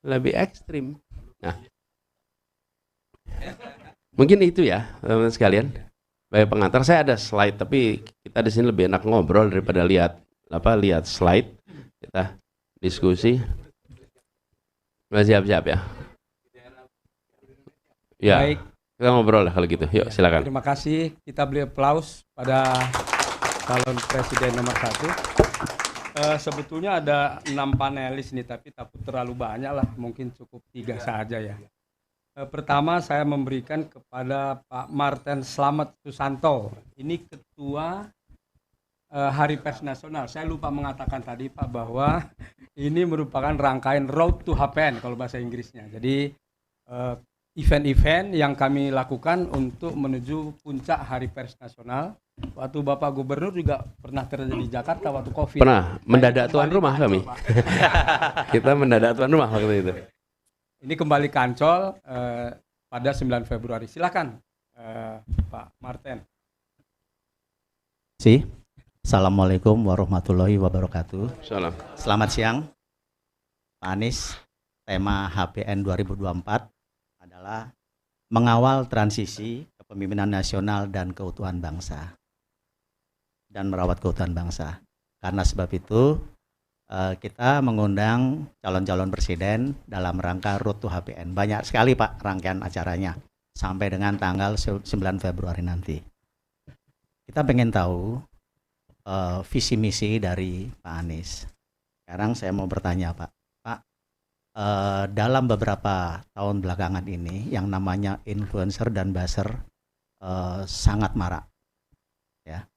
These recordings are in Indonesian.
lebih ekstrim. Nah, mungkin itu ya teman-teman sekalian. Baik pengantar, saya ada slide, tapi kita di sini lebih enak ngobrol daripada lihat slide. Kita diskusi. Siap-siap ya. Ya, Baik. kita ngobrol lah kalau gitu. Yuk, silakan. Terima kasih. Kita beri aplaus pada calon presiden nomor 1. Sebetulnya ada 6 panelis nih, tapi takut terlalu banyak lah. Mungkin cukup 3 saja ya. Pertama saya memberikan kepada Pak Marten Slamet Susanto. Ini Ketua Hari Pers Nasional. Saya lupa mengatakan tadi Pak bahwa ini merupakan rangkaian Road to HPN kalau bahasa Inggrisnya. Jadi event-event yang kami lakukan untuk menuju puncak Hari Pers Nasional. Waktu Bapak Gubernur juga pernah terjadi di Jakarta waktu COVID. Pernah, mendadak tuan rumah kami. Kita mendadak tuan rumah waktu itu. Ini kembali ke Ancol pada 9 Februari. Silakan Pak Marten. Assalamualaikum warahmatullahi wabarakatuh. Salam. Selamat siang Pak Anies. Tema HPN 2024 adalah mengawal transisi kepemimpinan nasional dan keutuhan bangsa dan merawat keutuhan bangsa. Karena sebab itu kita mengundang calon-calon presiden dalam rangka Road to HPN. Banyak sekali Pak rangkaian acaranya sampai dengan tanggal 9 Februari nanti. Kita pengen tahu visi misi dari Pak Anies. Sekarang saya mau bertanya Pak. Dalam beberapa tahun belakangan ini yang namanya influencer dan buzzer sangat marak. Ya.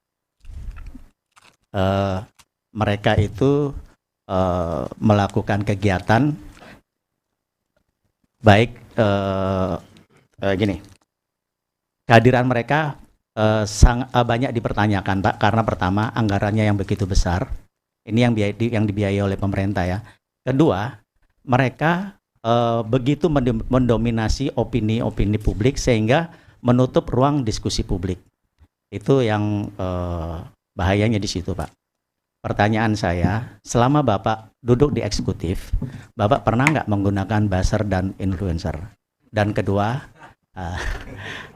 Mereka itu melakukan kegiatan baik gini, kehadiran mereka banyak dipertanyakan Pak, karena pertama anggarannya yang begitu besar, ini yang dibiayai oleh pemerintah ya. Kedua, mereka begitu mendominasi opini publik sehingga menutup ruang diskusi publik. Itu yang bahayanya di situ Pak. Pertanyaan saya, selama Bapak duduk di eksekutif, Bapak pernah nggak menggunakan buzzer dan influencer? Dan kedua,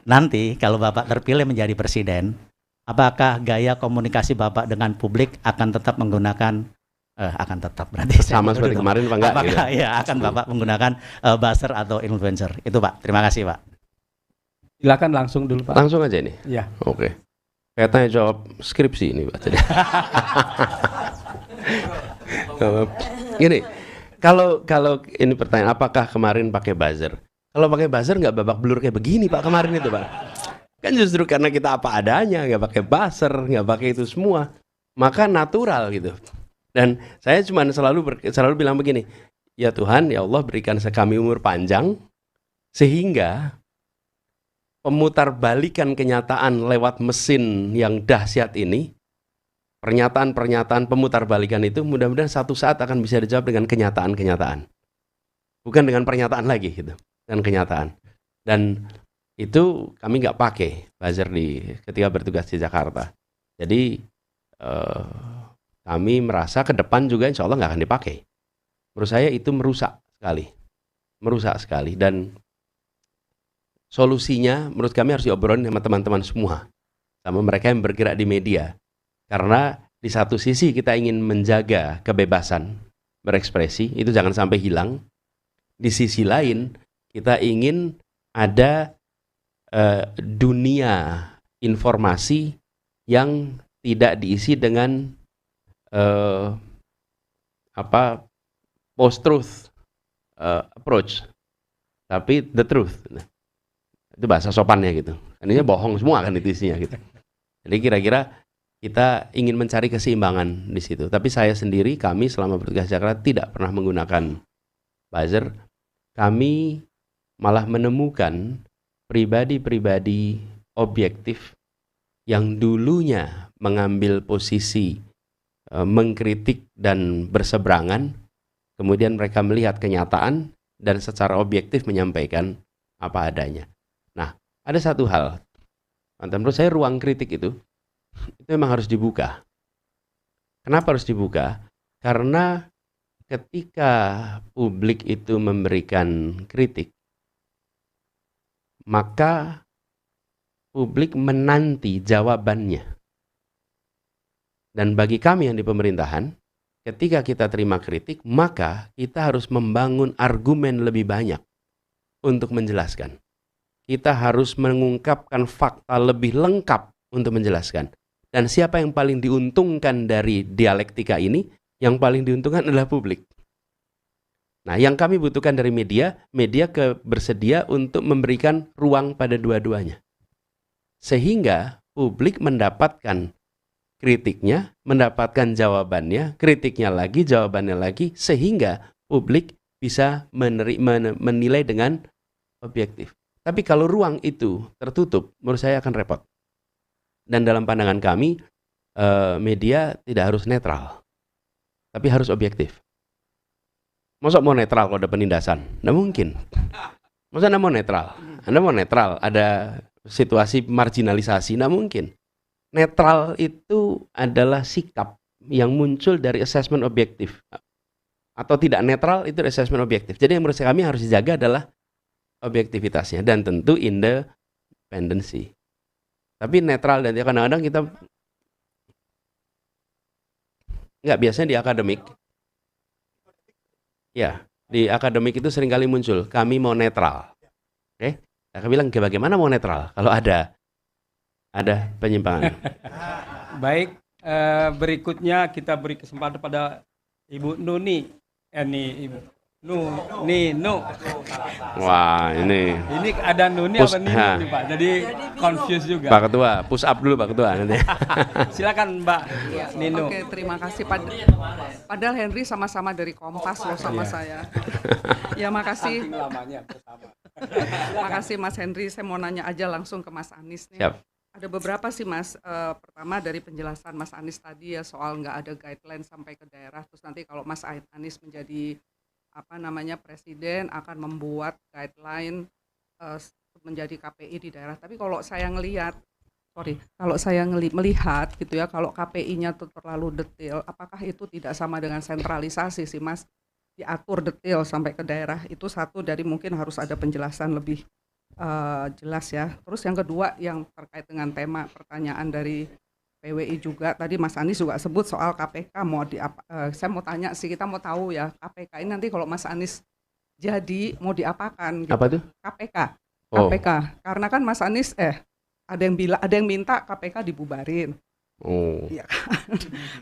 nanti kalau Bapak terpilih menjadi presiden, apakah gaya komunikasi Bapak dengan publik akan tetap menggunakan, berarti sama seperti kemarin Pak enggak? Apakah gitu? Ya akan Bapak menggunakan buzzer atau influencer? Itu Pak, terima kasih Pak. Silakan langsung dulu Pak. Langsung aja nih? Iya. Oke. Kayak tanya jawab skripsi ini Pak. Gini, kalau ini pertanyaan, apakah kemarin pakai buzzer? Kalau pakai buzzer nggak babak belur kayak begini Pak kemarin itu Pak. Kan justru karena kita apa adanya, nggak pakai buzzer, nggak pakai itu semua, maka natural gitu. Dan saya cuma selalu bilang begini, ya Tuhan, ya Allah berikan kami umur panjang sehingga pemutarbalikan kenyataan lewat mesin yang dahsyat ini, pernyataan-pernyataan pemutarbalikan itu mudah-mudahan satu saat akan bisa dijawab dengan kenyataan-kenyataan. Bukan dengan pernyataan lagi gitu, dengan kenyataan. Dan itu kami nggak pakai buzzer ketika bertugas di Jakarta. Jadi kami merasa ke depan juga insya Allah nggak akan dipakai. Menurut saya itu merusak sekali. Dan solusinya menurut kami harus diobrolin sama teman-teman semua, sama mereka yang bergerak di media. Karena di satu sisi kita ingin menjaga kebebasan berekspresi, itu jangan sampai hilang. Di sisi lain kita ingin ada dunia informasi yang tidak diisi dengan post-truth approach, tapi the truth. Itu bahasa sopannya gitu. Ini bohong semua kan itu isinya gitu. Jadi kira-kira kita ingin mencari keseimbangan di situ. Tapi saya sendiri, kami selama bertugas di Jakarta tidak pernah menggunakan buzzer. Kami malah menemukan pribadi-pribadi objektif yang dulunya mengambil posisi mengkritik dan berseberangan, kemudian mereka melihat kenyataan dan secara objektif menyampaikan apa adanya. Nah, ada satu hal, menurut saya ruang kritik itu memang harus dibuka. Kenapa harus dibuka? Karena ketika publik itu memberikan kritik, maka publik menanti jawabannya. Dan bagi kami yang di pemerintahan, ketika kita terima kritik, maka kita harus membangun argumen lebih banyak untuk menjelaskan. Kita harus mengungkapkan fakta lebih lengkap untuk menjelaskan. Dan siapa yang paling diuntungkan dari dialektika ini? Yang paling diuntungkan adalah publik. Nah, yang kami butuhkan dari media bersedia untuk memberikan ruang pada dua-duanya. Sehingga publik mendapatkan kritiknya, mendapatkan jawabannya, kritiknya lagi, jawabannya lagi, sehingga publik bisa menilai dengan objektif. Tapi kalau ruang itu tertutup, menurut saya akan repot. Dan dalam pandangan kami, media tidak harus netral, tapi harus objektif. Masa mau netral kalau ada penindasan? Nggak mungkin. Masa Anda mau netral? Anda mau netral, ada situasi marginalisasi? Nggak mungkin. Netral itu adalah sikap yang muncul dari assessment objektif. Atau tidak netral itu assessment objektif. Jadi yang menurut kami harus dijaga adalah objektivitasnya. Dan tentu independensi. Tapi netral dan kadang-kadang kita nggak, biasanya di akademik. Ya, di akademik itu seringkali muncul, kami mau netral. Oke? Nah, kami bilang, bagaimana mau netral? Kalau ada penyimpangan. Baik, berikutnya kita beri kesempatan pada Ibu Nuni. Ibu Nu. Wah, ini ada Nuni apa Nini nih, Pak? Jadi confused juga. Pak Ketua, push up dulu Pak Ketua nanti. Silakan Mbak Nino. Oke, terima kasih. Padahal Henry sama-sama dari Kompas loh sama saya. Ya, makasih. Saking lamanya bersama. Makasih Mas Henry. Saya mau nanya aja langsung ke Mas Anies nih. Siap. Ada beberapa sih Mas. Pertama dari penjelasan Mas Anies tadi ya soal nggak ada guideline sampai ke daerah. Terus nanti kalau Mas Anies menjadi presiden akan membuat guideline menjadi KPI di daerah. Tapi kalau saya melihat gitu ya, kalau KPI-nya terlalu detail, apakah itu tidak sama dengan sentralisasi sih Mas? Diatur detail sampai ke daerah, itu satu dari mungkin harus ada penjelasan lebih jelas ya. Terus yang kedua yang terkait dengan tema pertanyaan dari PWI juga, tadi Mas Anies juga sebut soal KPK, saya mau tanya sih, kita mau tahu ya, KPK ini nanti kalau Mas Anies jadi mau diapakan gitu. Apa tuh? KPK. Oh. KPK. Karena kan Mas Anies ada yang minta KPK dibubarin. Oh. Iya kan.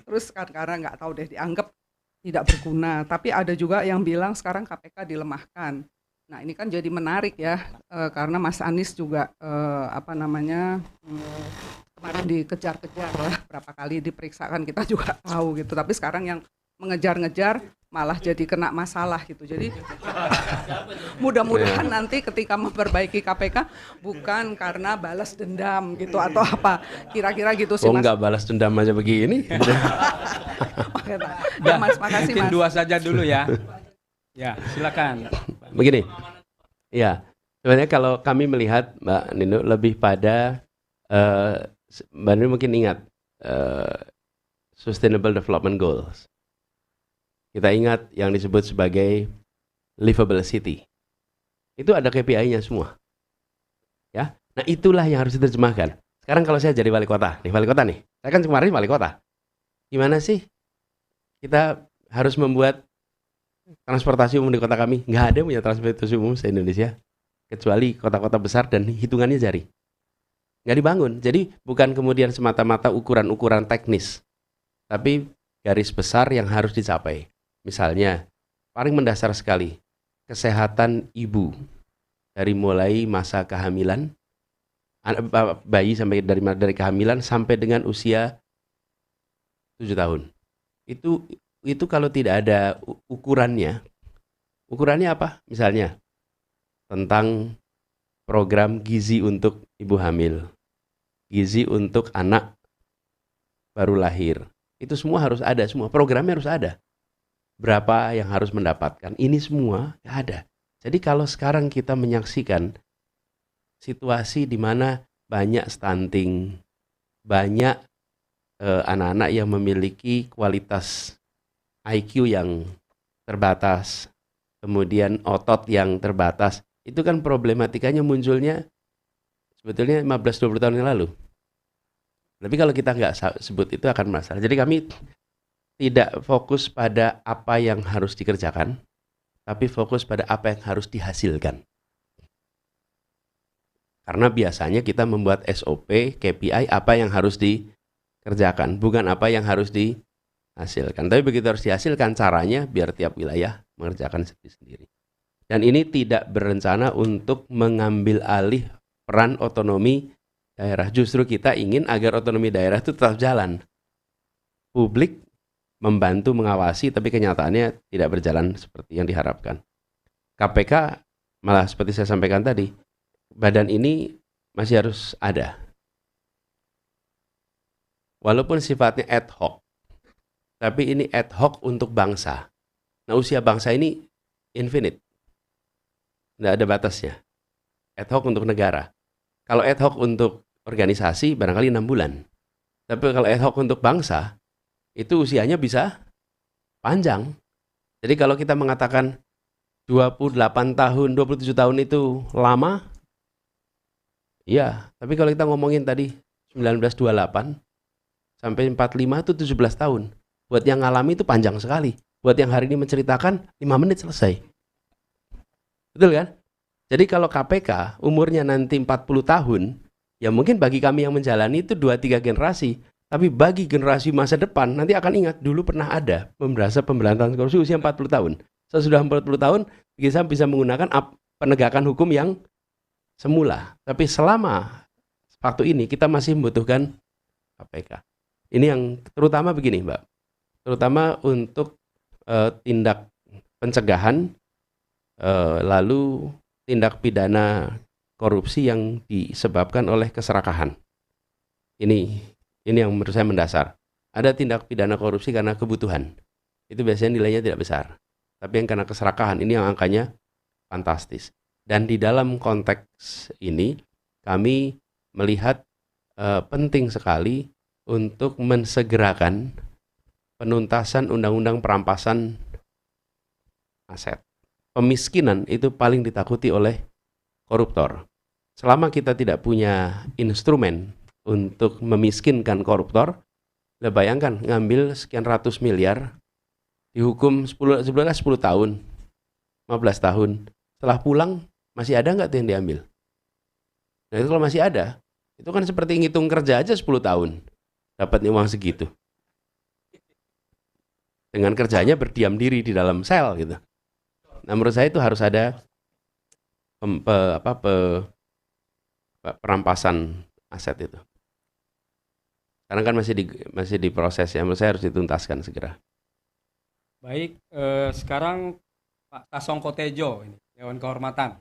Terus kan karena nggak tahu deh, dianggap tidak berguna. Tapi ada juga yang bilang sekarang KPK dilemahkan. Nah, ini kan jadi menarik ya, karena Mas Anies juga kemarin dikejar-kejar lah, berapa kali diperiksakan kita juga tahu gitu. Tapi sekarang yang mengejar-ngejar malah jadi kena masalah gitu. Jadi mudah-mudahan nanti ketika memperbaiki KPK bukan karena balas dendam gitu atau apa. Kira-kira gitu sih Mas. Nggak balas dendam aja begini. Ya, Mas, makasih Mungkin Mas. dua saja dulu ya. Ya, silakan. Begini. Ya, sebenarnya kalau kami melihat Mbak Nino lebih pada Mbak Nino mungkin ingat Sustainable Development Goals. Kita ingat yang disebut sebagai livable city. Itu ada KPI-nya semua. Ya. Nah, itulah yang harus diterjemahkan. Sekarang kalau saya jadi wali kota nih. Saya kan kemarin wali kota. Gimana sih kita harus membuat transportasi umum di kota kami? Nggak ada yang punya transportasi umum se-Indonesia kecuali kota-kota besar dan hitungannya jari. Nggak dibangun. Jadi bukan kemudian semata-mata ukuran-ukuran teknis, tapi garis besar yang harus dicapai. Misalnya, paling mendasar sekali, kesehatan ibu dari mulai masa kehamilan, bayi sampai dari kehamilan sampai dengan usia 7 tahun. Itu kalau tidak ada ukurannya apa? Misalnya tentang program gizi untuk ibu hamil, gizi untuk anak baru lahir. Itu semua harus ada, semua programnya harus ada. Berapa yang harus mendapatkan, ini semua ada. Jadi kalau sekarang kita menyaksikan situasi di mana banyak stunting, banyak anak-anak yang memiliki kualitas IQ yang terbatas, kemudian otot yang terbatas, itu kan problematikanya munculnya sebetulnya 15-20 tahun yang lalu. Tapi kalau kita nggak sebut itu akan masalah. Jadi kami tidak fokus pada apa yang harus dikerjakan, tapi fokus pada apa yang harus dihasilkan. Karena biasanya kita membuat SOP, KPI, apa yang harus dikerjakan, bukan apa yang harus dihasilkan. Tapi begitu harus dihasilkan, caranya biar tiap wilayah mengerjakan sendiri-sendiri. Dan ini tidak berencana untuk mengambil alih peran otonomi daerah. Justru kita ingin agar otonomi daerah itu tetap jalan. Publik membantu mengawasi, tapi kenyataannya tidak berjalan seperti yang diharapkan. KPK malah seperti saya sampaikan tadi, badan ini masih harus ada. Walaupun sifatnya ad hoc, tapi ini ad hoc untuk bangsa. Nah, usia bangsa ini infinite. Tidak ada batasnya. Ad hoc untuk negara. Kalau ad hoc untuk organisasi, barangkali 6 bulan. Tapi kalau ad hoc untuk bangsa, itu usianya bisa panjang. Jadi kalau kita mengatakan 28 tahun, 27 tahun itu lama, iya. Tapi kalau kita ngomongin tadi 1928 sampai 45 itu 17 tahun. Buat yang ngalami itu panjang sekali. Buat yang hari ini menceritakan 5 menit selesai. Betul kan? Jadi kalau KPK umurnya nanti 40 tahun, ya mungkin bagi kami yang menjalani itu 2-3 generasi. Tapi bagi generasi masa depan, nanti akan ingat dulu pernah ada pemberantasan korupsi usia 40 tahun. Sesudah 40 tahun, kita bisa menggunakan penegakan hukum yang semula. Tapi selama waktu ini, kita masih membutuhkan KPK. Ini yang terutama begini, Mbak. Terutama untuk tindak pencegahan, lalu tindak pidana korupsi yang disebabkan oleh keserakahan. Ini yang menurut saya mendasar. Ada tindak pidana korupsi karena kebutuhan. Itu biasanya nilainya tidak besar. Tapi yang karena keserakahan, ini yang angkanya fantastis. Dan di dalam konteks ini, kami melihat penting sekali untuk mensegerakan penuntasan undang-undang perampasan aset. Pemiskinan itu paling ditakuti oleh koruptor. Selama kita tidak punya instrumen untuk memiskinkan koruptor, bayangkan ngambil sekian ratus miliar, dihukum 10 tahun, 15 tahun. Setelah pulang, masih ada nggak tuh yang diambil? Nah itu kalau masih ada, itu kan seperti ngitung kerja aja 10 tahun, dapatnya uang segitu. Dengan kerjanya berdiam diri di dalam sel gitu. Nah menurut saya itu harus ada perampasan aset itu. Karena kan masih diproses ya, menurut saya harus dituntaskan segera. Baik, sekarang Pak Tasongko Tejo, ini Dewan Kehormatan.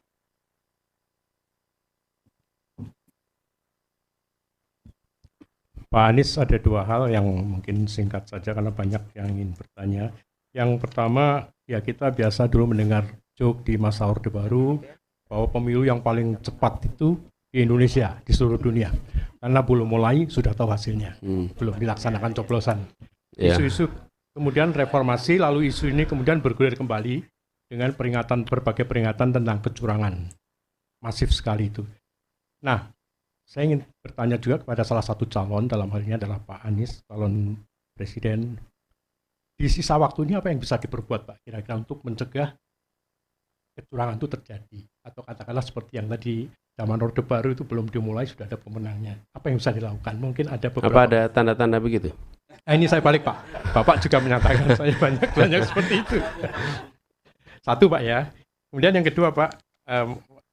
Pak Anies, ada dua hal yang mungkin singkat saja karena banyak yang ingin bertanya. Yang pertama, ya kita biasa dulu mendengar joke di masa Orde Baru bahwa pemilu yang paling cepat itu di Indonesia, di seluruh dunia. Karena belum mulai, sudah tahu hasilnya. Belum dilaksanakan coblosan. Isu-isu kemudian reformasi, lalu isu ini kemudian bergulir kembali dengan berbagai peringatan tentang kecurangan. Masif sekali itu. Nah, saya ingin bertanya juga kepada salah satu calon, dalam hal ini adalah Pak Anies, calon presiden. Di sisa waktu ini apa yang bisa diperbuat, Pak, kira-kira untuk mencegah kecurangan itu terjadi? Atau katakanlah seperti yang tadi, zaman Orde Baru itu belum dimulai, sudah ada pemenangnya. Apa yang bisa dilakukan? Mungkin ada beberapa... Apa ada tanda-tanda begitu? Ini saya balik, Pak. Bapak juga menyatakan saya banyak seperti itu. Satu, Pak, ya. Kemudian yang kedua, Pak,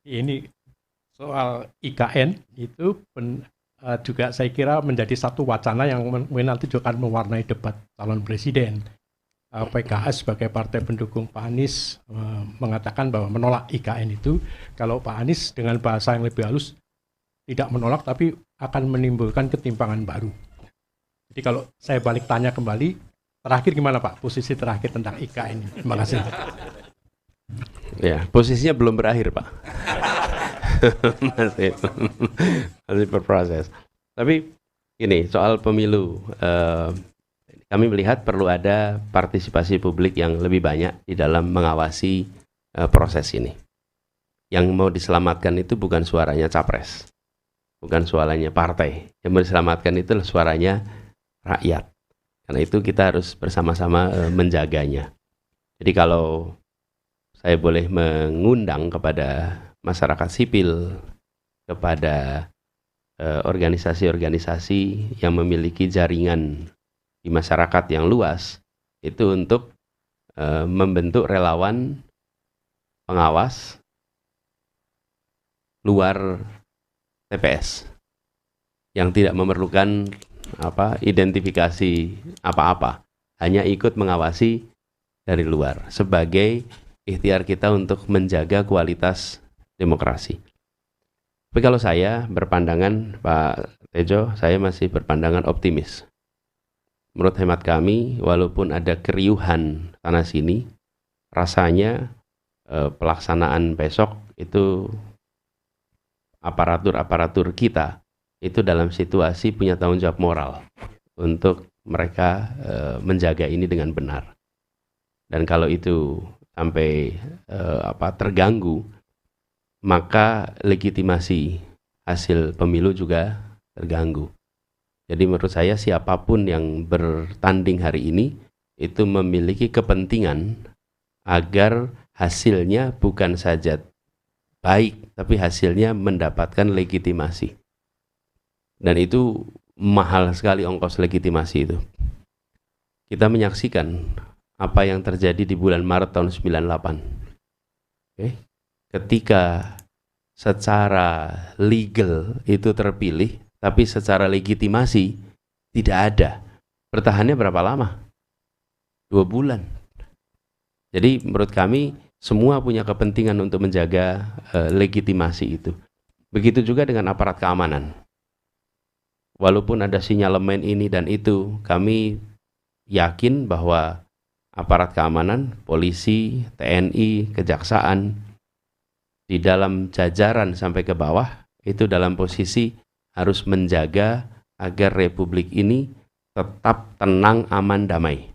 ini soal IKN itu juga saya kira menjadi satu wacana yang mungkin nanti juga akan mewarnai debat calon presiden. PKS sebagai partai pendukung Pak Anies mengatakan bahwa menolak IKN itu, kalau Pak Anies dengan bahasa yang lebih halus tidak menolak tapi akan menimbulkan ketimpangan baru. Jadi kalau saya balik tanya kembali, terakhir gimana Pak posisi terakhir tentang IKN ini? Terima kasih. Ya, posisinya belum berakhir Pak. masih berproses. Tapi gini, soal pemilu, kami melihat perlu ada partisipasi publik yang lebih banyak di dalam mengawasi proses ini. Yang mau diselamatkan itu bukan suaranya capres, bukan suaranya partai. Yang mau diselamatkan itu suaranya rakyat. Karena itu kita harus bersama-sama menjaganya. Jadi kalau saya boleh mengundang kepada masyarakat sipil, kepada organisasi-organisasi yang memiliki jaringan di masyarakat yang luas, itu untuk membentuk relawan pengawas luar TPS yang tidak memerlukan identifikasi apa-apa, hanya ikut mengawasi dari luar sebagai ikhtiar kita untuk menjaga kualitas demokrasi. Tapi kalau saya berpandangan, Pak Tejo, saya masih berpandangan optimis. Menurut hemat kami, walaupun ada keriuhan sana sini, rasanya pelaksanaan besok itu aparatur kita itu dalam situasi punya tanggung jawab moral untuk mereka menjaga ini dengan benar. Dan kalau itu sampai terganggu, maka legitimasi hasil pemilu juga terganggu. Jadi menurut saya siapapun yang bertanding hari ini itu memiliki kepentingan agar hasilnya bukan saja baik, tapi hasilnya mendapatkan legitimasi. Dan itu mahal sekali ongkos legitimasi itu. Kita menyaksikan apa yang terjadi di bulan Maret tahun 98. Oke. Ketika secara legal itu terpilih, tapi secara legitimasi tidak ada. Bertahannya berapa lama? 2 bulan. Jadi menurut kami semua punya kepentingan untuk menjaga legitimasi itu. Begitu juga dengan aparat keamanan. Walaupun ada sinyalemen ini dan itu, kami yakin bahwa aparat keamanan, polisi, TNI, kejaksaan, di dalam jajaran sampai ke bawah, itu dalam posisi harus menjaga agar republik ini tetap tenang, aman, damai.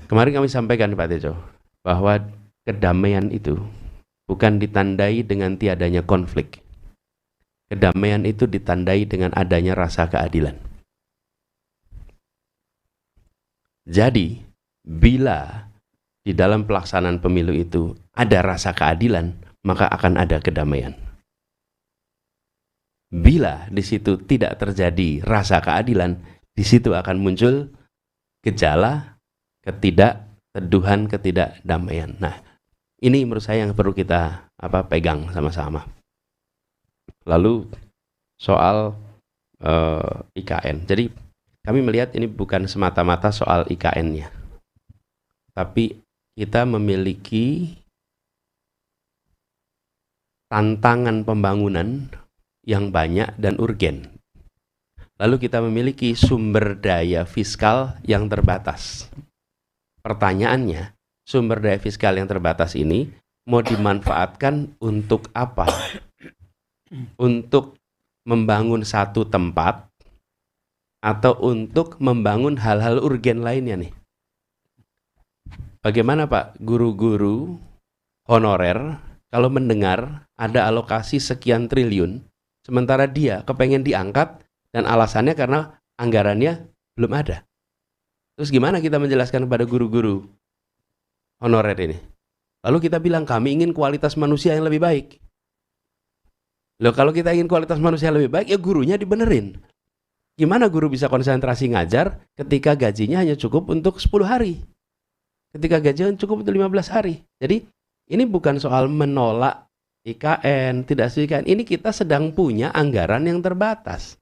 Kemarin kami sampaikan Pak Tejo, bahwa kedamaian itu bukan ditandai dengan tiadanya konflik. Kedamaian itu ditandai dengan adanya rasa keadilan. Jadi, bila di dalam pelaksanaan pemilu itu ada rasa keadilan, maka akan ada kedamaian. Bila di situ tidak terjadi rasa keadilan, di situ akan muncul gejala ketidakteduhan, ketidakdamaian. Nah, ini menurut saya yang perlu kita pegang sama-sama. Lalu soal IKN. Jadi kami melihat ini bukan semata-mata soal IKN-nya, tapi kita memiliki tantangan pembangunan yang banyak dan urgen. Lalu kita memiliki sumber daya fiskal yang terbatas. Pertanyaannya, sumber daya fiskal yang terbatas ini mau dimanfaatkan untuk apa? Untuk membangun satu tempat atau untuk membangun hal-hal urgen lainnya nih? Bagaimana Pak, guru-guru honorer kalau mendengar ada alokasi sekian triliun, sementara dia kepengen diangkat dan alasannya karena anggarannya belum ada. Terus gimana kita menjelaskan kepada guru-guru honorer ini? Lalu kita bilang kami ingin kualitas manusia yang lebih baik. Loh, kalau kita ingin kualitas manusia yang lebih baik, ya gurunya dibenerin. Gimana guru bisa konsentrasi ngajar ketika gajinya hanya cukup untuk 10 hari? Ketika gajinya cukup untuk 15 hari. Jadi ini bukan soal menolak IKN, tidak setuju IKN. Ini kita sedang punya anggaran yang terbatas.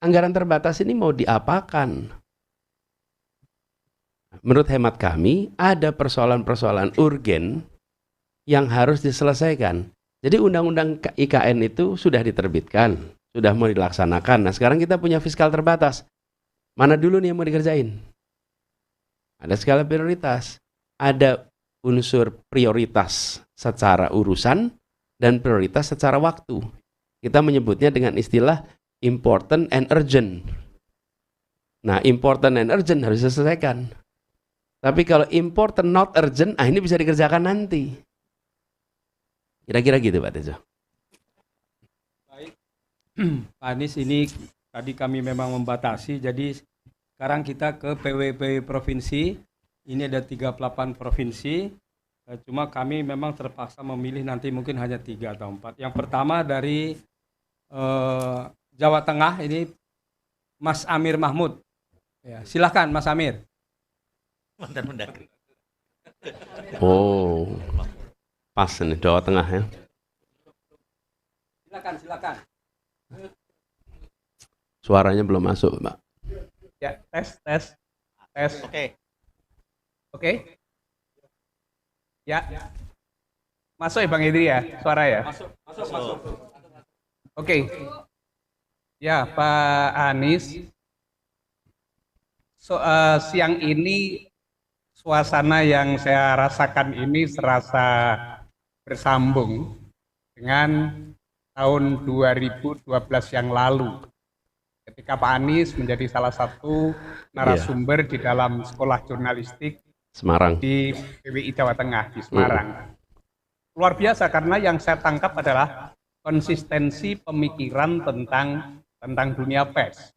Anggaran terbatas ini mau diapakan? Menurut hemat kami, ada persoalan-persoalan urgen yang harus diselesaikan. Jadi undang-undang IKN itu sudah diterbitkan, sudah mau dilaksanakan. Nah sekarang kita punya fiskal terbatas. Mana dulu nih yang mau dikerjain? Ada skala prioritas. Ada unsur prioritas secara urusan dan prioritas secara waktu. Kita menyebutnya dengan istilah important and urgent. Nah, important and urgent harus diselesaikan. Tapi kalau important not urgent, ini bisa dikerjakan nanti. Kira-kira gitu Pak Tejo. Baik, Pak Anies, ini tadi kami memang membatasi, jadi sekarang kita ke PW provinsi. Ini ada 38 provinsi. Cuma kami memang terpaksa memilih nanti mungkin hanya 3 atau 4. Yang pertama dari Jawa Tengah, ini Mas Amir Mahmud. Ya, silakan Mas Amir. Oh, pas nih Jawa Tengah ya. Silakan. Suaranya belum masuk, Mbak. Ya, tes. Oke. Ya. Masuk ya Bang Idri ya, suara ya? Masuk. Oke. Ya, Pak Anies. Siang ini suasana yang saya rasakan ini serasa bersambung dengan tahun 2012 yang lalu. Ketika Pak Anies menjadi salah satu narasumber di dalam sekolah jurnalistik Semarang di PWI Jawa Tengah di Semarang. Luar biasa karena yang saya tangkap adalah konsistensi pemikiran tentang dunia pers,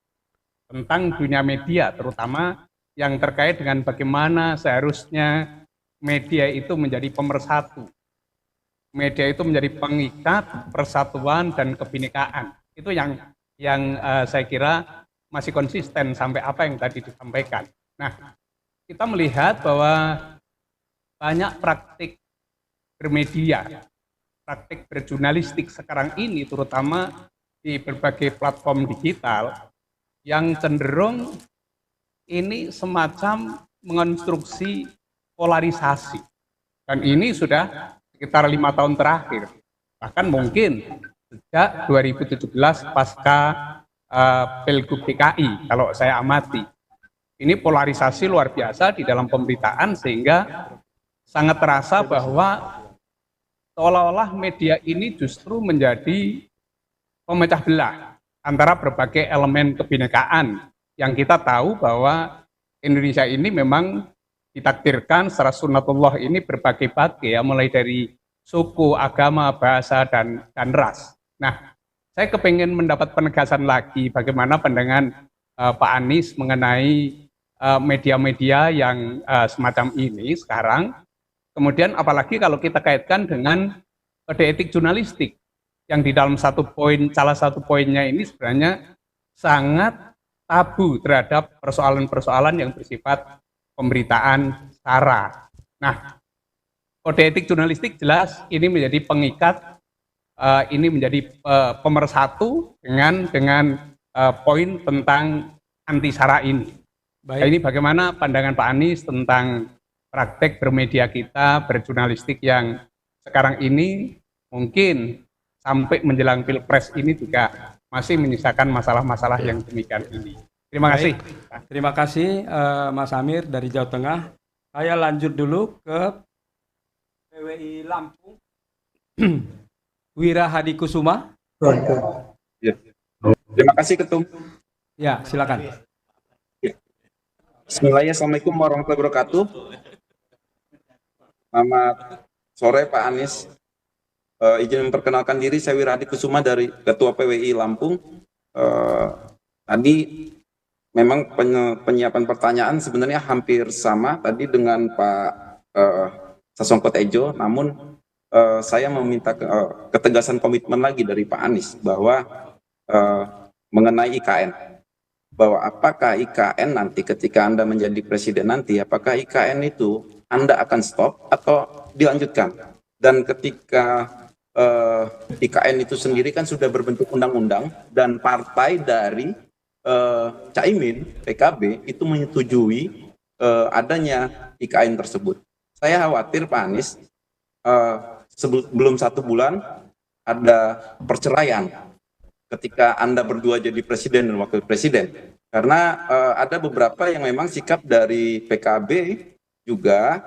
tentang dunia media, terutama yang terkait dengan bagaimana seharusnya media itu menjadi pemersatu. Media itu menjadi pengikat persatuan dan kebinekaan. Itu yang saya kira masih konsisten sampai apa yang tadi disampaikan. Nah, kita melihat bahwa banyak praktik bermedia, praktik berjurnalistik sekarang ini terutama di berbagai platform digital yang cenderung ini semacam mengonstruksi polarisasi. Dan ini sudah sekitar 5 tahun terakhir. Bahkan mungkin sejak 2017 pasca Pilgub DKI, kalau saya amati. Ini polarisasi luar biasa di dalam pemberitaan sehingga sangat terasa bahwa seolah-olah media ini justru menjadi pemecah belah antara berbagai elemen kebinekaan yang kita tahu bahwa Indonesia ini memang ditakdirkan secara sunnatullah ini berbagai-bagai ya, mulai dari suku, agama, bahasa, dan ras. Nah, saya kepengen mendapat penegasan lagi bagaimana pandangan Pak Anies mengenai media-media yang semacam ini sekarang. Kemudian apalagi kalau kita kaitkan dengan kode etik jurnalistik yang di dalam salah satu poinnya ini sebenarnya sangat tabu terhadap persoalan-persoalan yang bersifat pemberitaan sara. Nah, kode etik jurnalistik jelas ini menjadi pengikat, ini menjadi pemersatu dengan poin tentang anti sara ini. Baik. Ini bagaimana pandangan Pak Anies tentang praktek bermedia kita, berjurnalistik yang sekarang ini mungkin sampai menjelang Pilpres ini juga masih menyisakan masalah-masalah yang demikian ini. Terima kasih. Terima kasih Mas Amir dari Jawa Tengah. Saya lanjut dulu ke PWI Lampung. Wira Hadi Kusuma. Ya. Terima kasih Ketum. Ya, silakan. Bismillahirrahmanirrahim. Assalamualaikum warahmatullahi wabarakatuh. Selamat sore Pak Anies. Izin memperkenalkan diri, saya Wira Hadi Kusuma dari Ketua PWI Lampung. Tadi memang penyiapan pertanyaan sebenarnya hampir sama tadi dengan Pak Sasongko Tejo, namun saya meminta ketegasan komitmen lagi dari Pak Anies bahwa mengenai IKN, bahwa apakah IKN nanti ketika Anda menjadi presiden nanti, apakah IKN itu Anda akan stop atau dilanjutkan? Dan ketika IKN itu sendiri kan sudah berbentuk undang-undang dan partai dari Caimin, PKB itu menyetujui adanya IKN tersebut. Saya khawatir Pak Anies sebelum 1 bulan ada perceraian ketika Anda berdua jadi presiden dan wakil presiden. Karena ada beberapa yang memang sikap dari PKB juga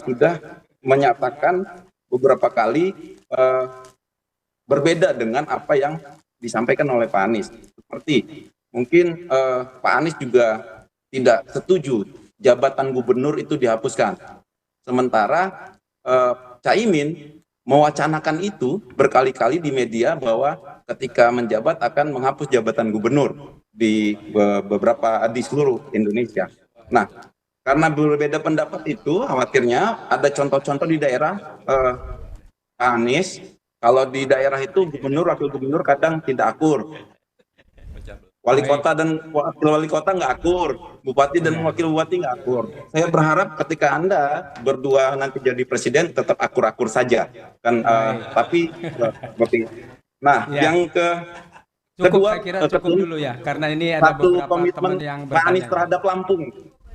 sudah menyatakan beberapa kali berbeda dengan apa yang disampaikan oleh Pak Anies. Seperti mungkin Pak Anies juga tidak setuju jabatan gubernur itu dihapuskan. Sementara Caimin mewacanakan itu berkali-kali di media bahwa ketika menjabat akan menghapus jabatan gubernur di beberapa di seluruh Indonesia. Nah, karena berbeda pendapat itu, khawatirnya ada contoh-contoh di daerah Pak Anies, kalau di daerah itu gubernur, wakil gubernur kadang tidak akur. Wali kota dan wakil wali kota nggak akur, bupati dan wakil bupati nggak akur. Saya berharap ketika Anda berdua nanti jadi presiden tetap akur-akur saja, kan? Tapi seperti, nah, yang Cukup, kedua, saya kira cukup dulu ya, karena ini ada satu beberapa komitmen teman yang Pak Anies bertanya. terhadap Lampung,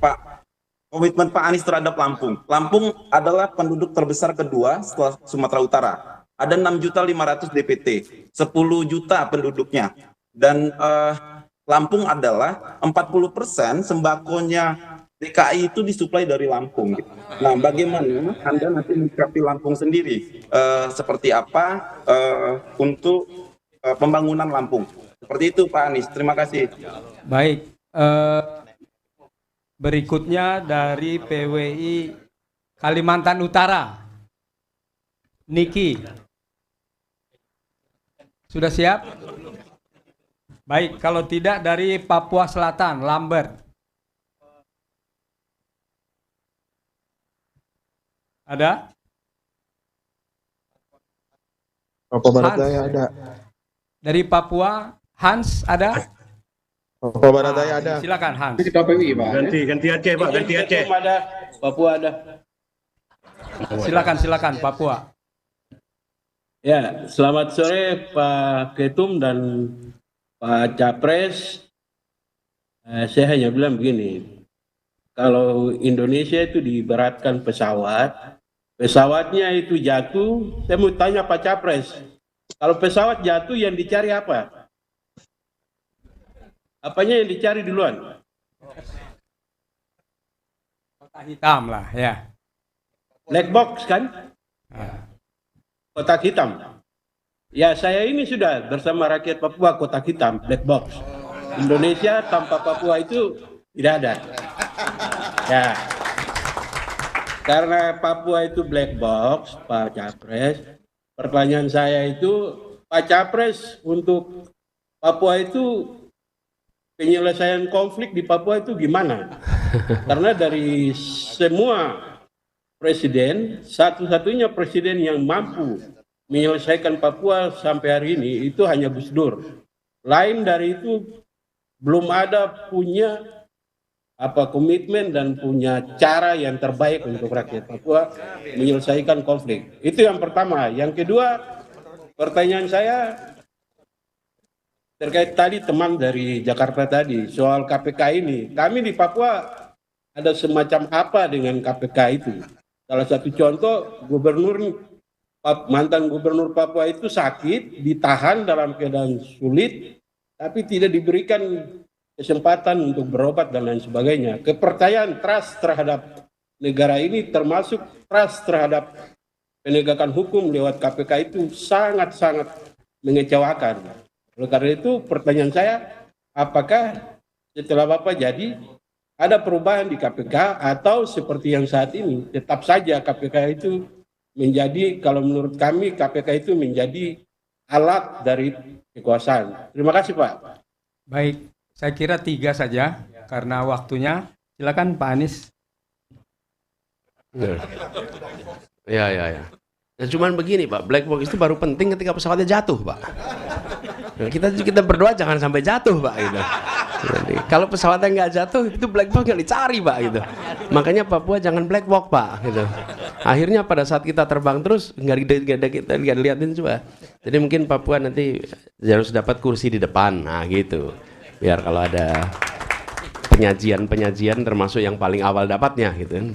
Pak. Komitmen Pak Anies terhadap Lampung. Lampung adalah penduduk terbesar kedua setelah Sumatera Utara. Ada 6.500.000 DPT, 10 juta penduduknya, dan Lampung adalah 40% sembakonya DKI itu disuplai dari Lampung. Nah, bagaimana Anda nanti menyikapi Lampung sendiri? Seperti apa untuk pembangunan Lampung? Seperti itu Pak Anies. Terima kasih. Baik, berikutnya dari PWI Kalimantan Utara, Niki. Sudah siap? Baik, kalau tidak dari Papua Selatan, Lambert. Ada? Papua Barat Hans. Daya ada. Dari Papua, Hans ada? Papua Barat Daya ada. Silakan Hans. KPWI, Pak. Ganti Aceh, Pak. Ganti Aceh. Ada, Papua ada. Silakan Papua. Ya, selamat sore Pak Ketum dan Pak Capres. Saya hanya bilang begini, kalau Indonesia itu diibaratkan pesawatnya itu jatuh, saya mau tanya Pak Capres, kalau pesawat jatuh yang dicari apa? Apanya yang dicari duluan? Kotak hitam lah, ya. Black box kan? Kotak hitam. Ya, saya ini sudah bersama rakyat Papua kotak hitam, black box. Indonesia tanpa Papua itu tidak ada. Ya. Karena Papua itu black box, Pak Capres. Pertanyaan saya itu, Pak Capres, untuk Papua itu penyelesaian konflik di Papua itu gimana? Karena dari semua presiden, satu-satunya presiden yang mampu menyelesaikan Papua sampai hari ini itu hanya Gus Dur. Lain dari itu belum ada punya komitmen dan punya cara yang terbaik untuk rakyat Papua menyelesaikan konflik. Itu yang pertama. Yang kedua, pertanyaan saya terkait tadi teman dari Jakarta tadi soal KPK ini. Kami di Papua ada semacam apa dengan KPK itu? Salah satu contoh, mantan gubernur Papua itu sakit, ditahan dalam keadaan sulit, tapi tidak diberikan kesempatan untuk berobat dan lain sebagainya. Kepercayaan, trust terhadap negara ini termasuk trust terhadap penegakan hukum lewat KPK itu sangat-sangat mengecewakan. Oleh karena itu pertanyaan saya, apakah setelah Bapak jadi ada perubahan di KPK atau seperti yang saat ini tetap saja KPK itu menjadi, kalau menurut kami KPK itu menjadi alat dari kekuasaan. Terima kasih Pak. Baik, saya kira 3 saja karena waktunya. Silakan Pak Anies. Ya. Ya cuman begini Pak, black box itu baru penting ketika pesawatnya jatuh Pak. Nah, kita berdoa jangan sampai jatuh Pak gitu. Jadi, kalau pesawatnya nggak jatuh itu black box nggak dicari Pak gitu. Makanya Papua jangan black box Pak gitu. Akhirnya pada saat kita terbang terus nggak dilihatin coba. Jadi mungkin Papua nanti harus dapat kursi di depan, nah gitu. Biar kalau ada penyajian termasuk yang paling awal dapatnya gitu.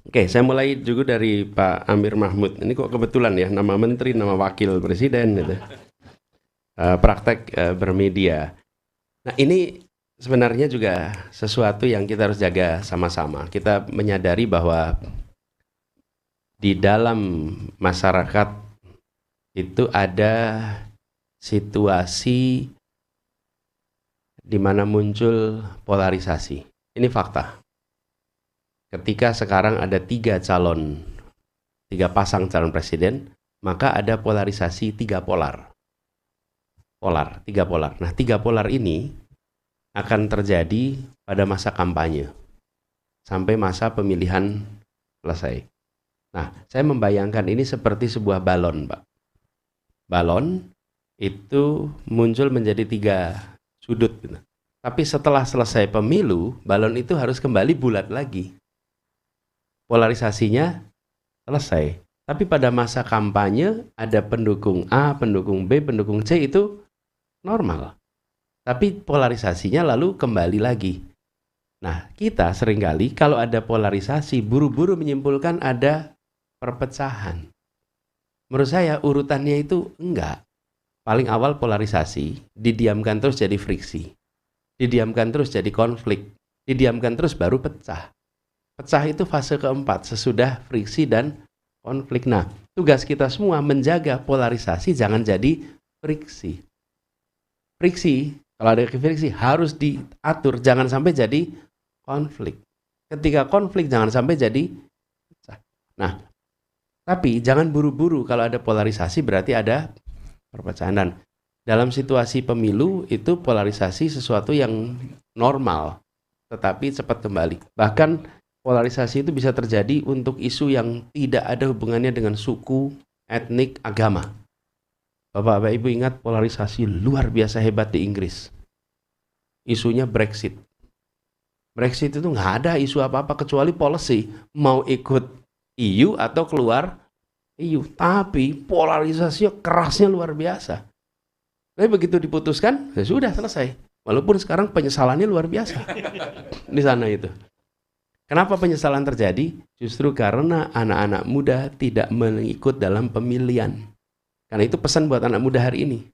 Oke, saya mulai juga dari Pak Amir Mahmud. Ini kok kebetulan ya, nama menteri, nama wakil presiden gitu. Praktek bermedia. Nah ini sebenarnya juga sesuatu yang kita harus jaga sama-sama. Kita menyadari bahwa di dalam masyarakat itu ada situasi di mana muncul polarisasi. Ini fakta. Ketika sekarang ada 3 pasang calon presiden, maka ada polarisasi 3 polar. 3 polar. Nah, 3 polar ini akan terjadi pada masa kampanye sampai masa pemilihan selesai. Nah, saya membayangkan ini seperti sebuah balon, Pak. Balon itu muncul menjadi 3 sudut gitu. Tapi setelah selesai pemilu, balon itu harus kembali bulat lagi. Polarisasinya selesai. Tapi pada masa kampanye ada pendukung A, pendukung B, pendukung C, itu normal. Tapi polarisasinya lalu kembali lagi. Nah, kita seringkali kalau ada polarisasi buru-buru menyimpulkan ada perpecahan. Menurut saya urutannya itu enggak. Paling awal polarisasi, didiamkan terus jadi friksi. Didiamkan terus jadi konflik. Didiamkan terus baru pecah. Pecah itu fase keempat, sesudah friksi dan konflik. Nah, tugas kita semua menjaga polarisasi jangan jadi friksi. Friksi, kalau ada friksi harus diatur, jangan sampai jadi konflik. Ketika konflik jangan sampai jadi pecah. Nah, tapi jangan buru-buru kalau ada polarisasi berarti ada perpecahan. Dan dalam situasi pemilu itu polarisasi sesuatu yang normal, tetapi cepat kembali. Bahkan polarisasi itu bisa terjadi untuk isu yang tidak ada hubungannya dengan suku, etnik, agama. Bapak-bapak Ibu ingat polarisasi luar biasa hebat di Inggris. Isunya Brexit. Brexit itu nggak ada isu apa-apa kecuali policy. Mau ikut EU atau keluar EU. Tapi polarisasinya kerasnya luar biasa. Tapi begitu diputuskan, ya sudah selesai. Walaupun sekarang penyesalannya luar biasa di sana itu. Kenapa penyesalan terjadi? Justru karena anak-anak muda tidak mengikut dalam pemilihan. Karena itu pesan buat anak muda hari ini.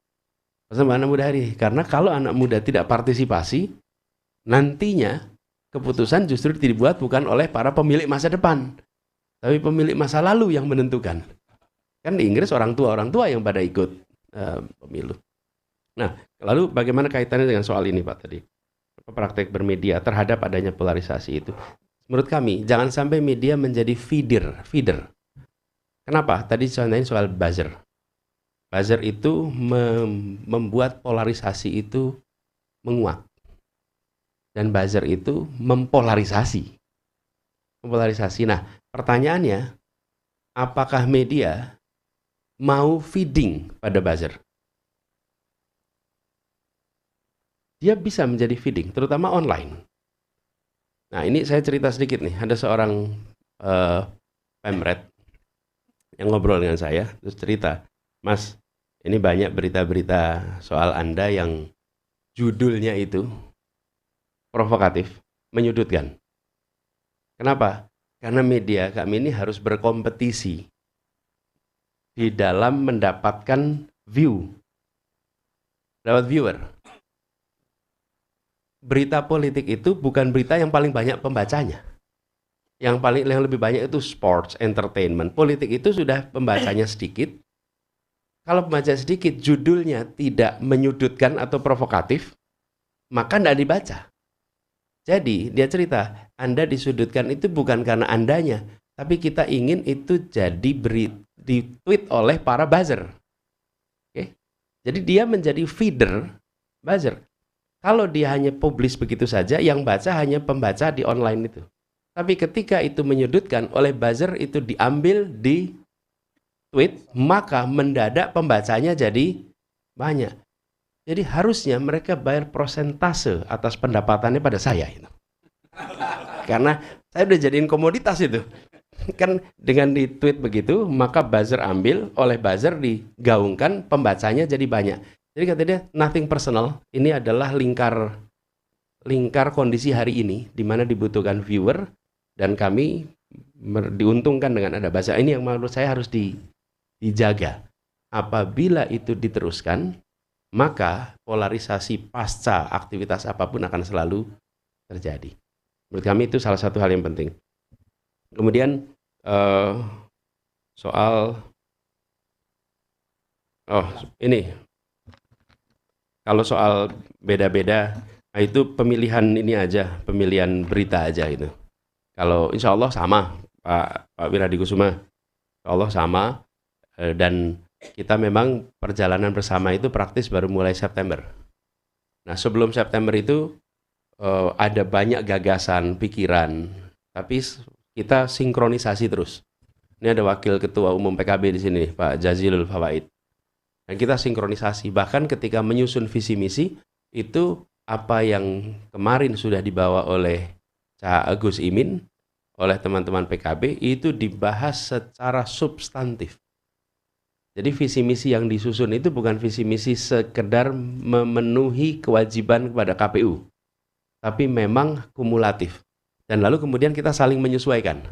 Pesan buat anak muda hari ini. Karena kalau anak muda tidak partisipasi, nantinya keputusan justru dibuat bukan oleh para pemilik masa depan, tapi pemilik masa lalu yang menentukan. Kan di Inggris orang tua yang pada ikut pemilu. Nah, lalu bagaimana kaitannya dengan soal ini, Pak, tadi? Praktek bermedia terhadap adanya polarisasi itu. Menurut kami, jangan sampai media menjadi feeder. Kenapa? Tadi contohnya soal buzzer. Buzzer itu membuat polarisasi itu menguat. Dan buzzer itu mempolarisasi. Nah, pertanyaannya, apakah media mau feeding pada buzzer? Dia bisa menjadi feeding, terutama online. Nah, ini saya cerita sedikit nih. Ada seorang pemret yang ngobrol dengan saya, terus cerita, Mas, ini banyak berita-berita soal Anda yang judulnya itu provokatif, menyudutkan. Kenapa? Karena media kami ini harus berkompetisi di dalam mendapatkan viewer. Berita politik itu bukan berita yang paling banyak pembacanya. Yang lebih banyak itu sports, entertainment. Politik itu sudah pembacanya sedikit. Kalau pembaca sedikit, judulnya tidak menyudutkan atau provokatif, maka tidak dibaca. Jadi dia cerita, Anda disudutkan itu bukan karena Andanya, tapi kita ingin itu jadi di-tweet oleh para buzzer. Oke? Jadi dia menjadi feeder buzzer. Kalau dia hanya publish begitu saja, yang baca hanya pembaca di online itu. Tapi ketika itu menyudutkan oleh buzzer, itu diambil di tweet, maka mendadak pembacanya jadi banyak. Jadi harusnya mereka bayar prosentase atas pendapatannya pada saya itu. Karena saya udah jadiin komoditas itu. Kan dengan di tweet begitu, maka buzzer ambil, oleh buzzer digaungkan, pembacanya jadi banyak. Jadi kata dia, nothing personal, ini adalah lingkar kondisi hari ini, di mana dibutuhkan viewer, dan kami diuntungkan dengan ada bahasa. Ini yang menurut saya harus dijaga. Apabila itu diteruskan, maka polarisasi pasca aktivitas apapun akan selalu terjadi. Menurut kami itu salah satu hal yang penting. Kemudian soal ini, kalau soal beda-beda Nah, itu pemilihan ini aja, pemilihan berita aja itu. Kalau insya Allah sama, Pak Wiradikusuma, insya Allah sama, dan kita memang perjalanan bersama itu praktis baru mulai September. Nah, sebelum September itu ada banyak gagasan, pikiran, tapi kita sinkronisasi terus. Ini ada Wakil Ketua Umum PKB di sini, Pak Jazilul Fawaid. Dan kita sinkronisasi, bahkan ketika menyusun visi misi, itu apa yang kemarin sudah dibawa oleh Cak Gus Imin, oleh teman-teman PKB, itu dibahas secara substantif. Jadi visi misi yang disusun itu bukan visi misi sekedar memenuhi kewajiban kepada KPU, tapi memang kumulatif. Dan lalu kemudian kita saling menyesuaikan.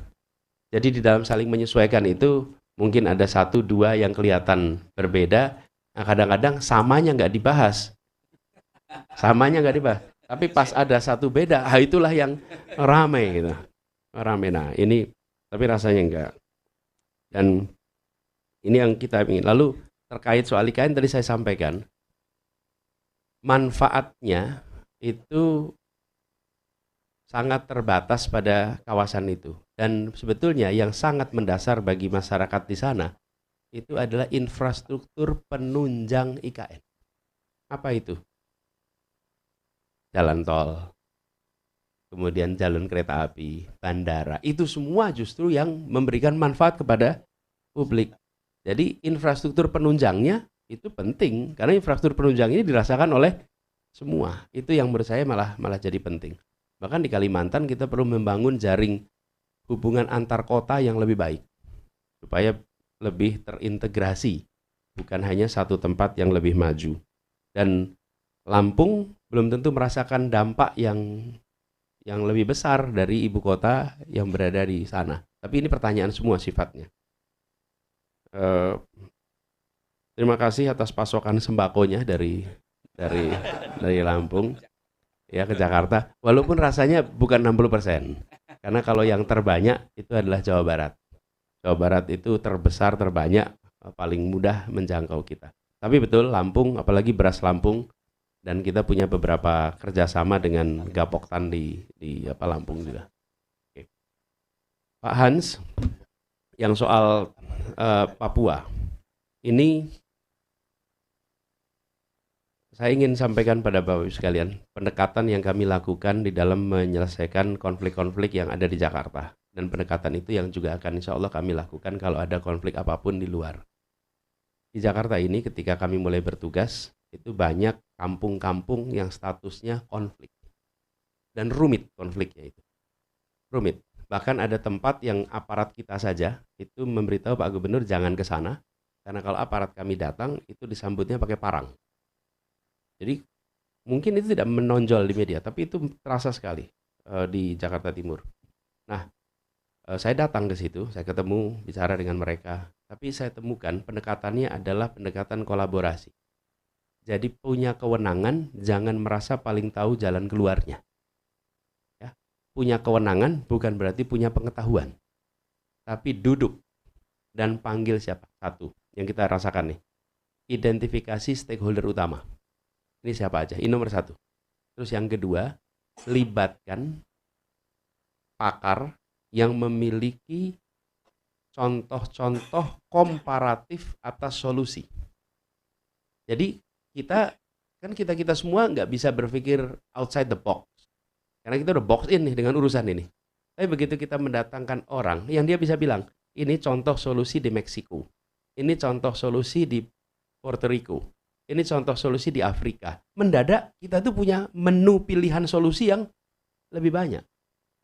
Jadi di dalam saling menyesuaikan itu mungkin ada 1-2 yang kelihatan berbeda, nah kadang-kadang samanya nggak dibahas. Samanya nggak dibahas. Tapi pas ada satu beda, itulah yang ramai gitu. Ramai. Nah ini, tapi rasanya enggak. Dan ini yang kita ingin. Lalu terkait soal IKN tadi saya sampaikan, manfaatnya itu sangat terbatas pada kawasan itu. Dan sebetulnya yang sangat mendasar bagi masyarakat di sana itu adalah infrastruktur penunjang IKN. Apa itu? Jalan tol, kemudian jalan kereta api, bandara. Itu semua justru yang memberikan manfaat kepada publik. Jadi infrastruktur penunjangnya itu penting, karena infrastruktur penunjang ini dirasakan oleh semua. Itu yang menurut saya malah jadi penting. Bahkan di Kalimantan kita perlu membangun jaring hubungan antar kota yang lebih baik, supaya lebih terintegrasi, bukan hanya satu tempat yang lebih maju. Dan Lampung belum tentu merasakan dampak yang lebih besar dari ibu kota yang berada di sana. Tapi ini pertanyaan semua sifatnya. Terima kasih atas pasokan sembakonya dari Lampung ya ke Jakarta. Walaupun rasanya bukan 60%. Karena kalau yang terbanyak itu adalah Jawa Barat. Jawa Barat itu terbesar, terbanyak, paling mudah menjangkau kita. Tapi betul Lampung, apalagi beras Lampung, dan kita punya beberapa kerjasama dengan Gapoktan di Lampung juga. Oke. Pak Hans, yang soal Papua, ini saya ingin sampaikan pada Bapak Ibu sekalian, pendekatan yang kami lakukan di dalam menyelesaikan konflik-konflik yang ada di Jakarta. Dan pendekatan itu yang juga akan insya Allah kami lakukan kalau ada konflik apapun di luar. Di Jakarta ini ketika kami mulai bertugas, itu banyak kampung-kampung yang statusnya konflik. Dan rumit konfliknya itu. Rumit. Bahkan ada tempat yang aparat kita saja itu memberitahu Pak Gubernur jangan ke sana, karena kalau aparat kami datang itu disambutnya pakai parang. Jadi mungkin itu tidak menonjol di media, tapi itu terasa sekali di Jakarta Timur. Nah, saya datang ke situ, saya ketemu, bicara dengan mereka, tapi saya temukan pendekatannya adalah pendekatan kolaborasi. Jadi punya kewenangan, jangan merasa paling tahu jalan keluarnya. Ya, punya kewenangan bukan berarti punya pengetahuan, tapi duduk dan panggil siapa? Satu, yang kita rasakan nih, identifikasi stakeholder utama. Ini siapa aja? Ini nomor 1. Terus yang kedua, libatkan pakar yang memiliki contoh-contoh komparatif atas solusi. Jadi kita semua nggak bisa berpikir outside the box. Karena kita udah box in nih dengan urusan ini. Tapi begitu kita mendatangkan orang yang dia bisa bilang, ini contoh solusi di Meksiko. Ini contoh solusi di Puerto Rico. Ini contoh solusi di Afrika. Mendadak kita tuh punya menu pilihan solusi yang lebih banyak.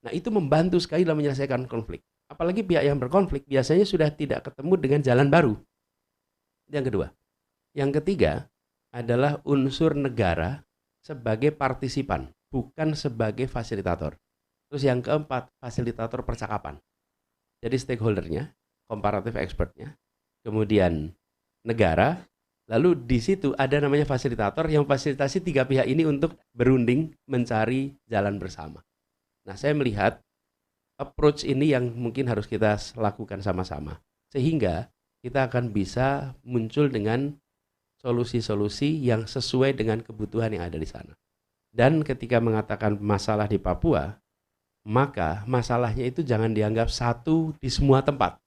Nah itu membantu sekali dalam menyelesaikan konflik. Apalagi pihak yang berkonflik biasanya sudah tidak ketemu dengan jalan baru. Yang kedua. Yang ketiga adalah unsur negara sebagai partisipan, bukan sebagai fasilitator. Terus yang keempat, fasilitator percakapan. Jadi stakeholdernya, comparative expertnya, kemudian negara, lalu di situ ada namanya fasilitator yang fasilitasi 3 pihak ini untuk berunding mencari jalan bersama. Nah, saya melihat approach ini yang mungkin harus kita lakukan sama-sama. Sehingga kita akan bisa muncul dengan solusi-solusi yang sesuai dengan kebutuhan yang ada di sana. Dan ketika mengatakan masalah di Papua, maka masalahnya itu jangan dianggap satu di semua tempat.